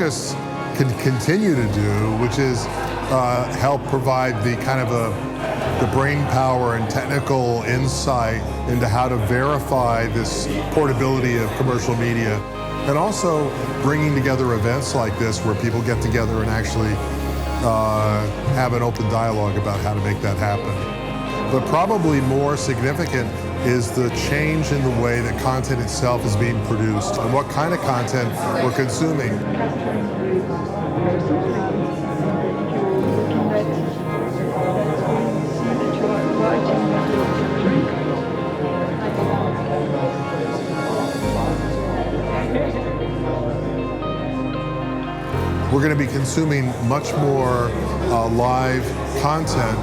FOKUS can continue to do, which is help provide the kind of the brain power and technical insight into how to verify this portability of commercial media, and also bringing together events like this where people get together and actually have an open dialogue about how to make that happen. But probably more significant is the change in the way that content itself is being produced and what kind of content we're consuming. We're going to be consuming much more live content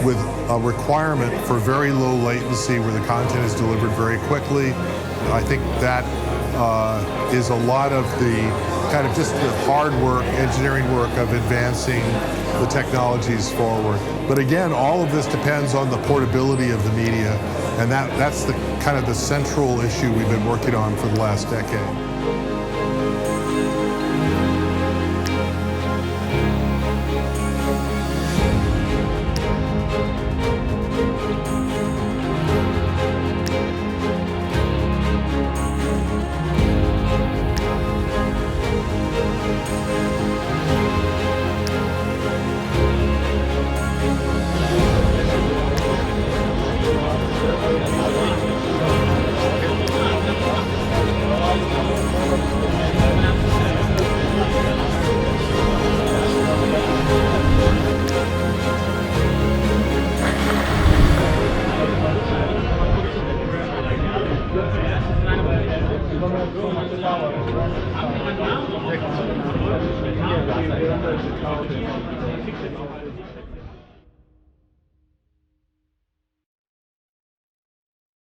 with a requirement for very low latency where the content is delivered very quickly. I think that is a lot of the kind of just the hard work, engineering work of advancing the technologies forward. But again, all of this depends on the portability of the media, and that's the kind of the central issue we've been working on for the last decade.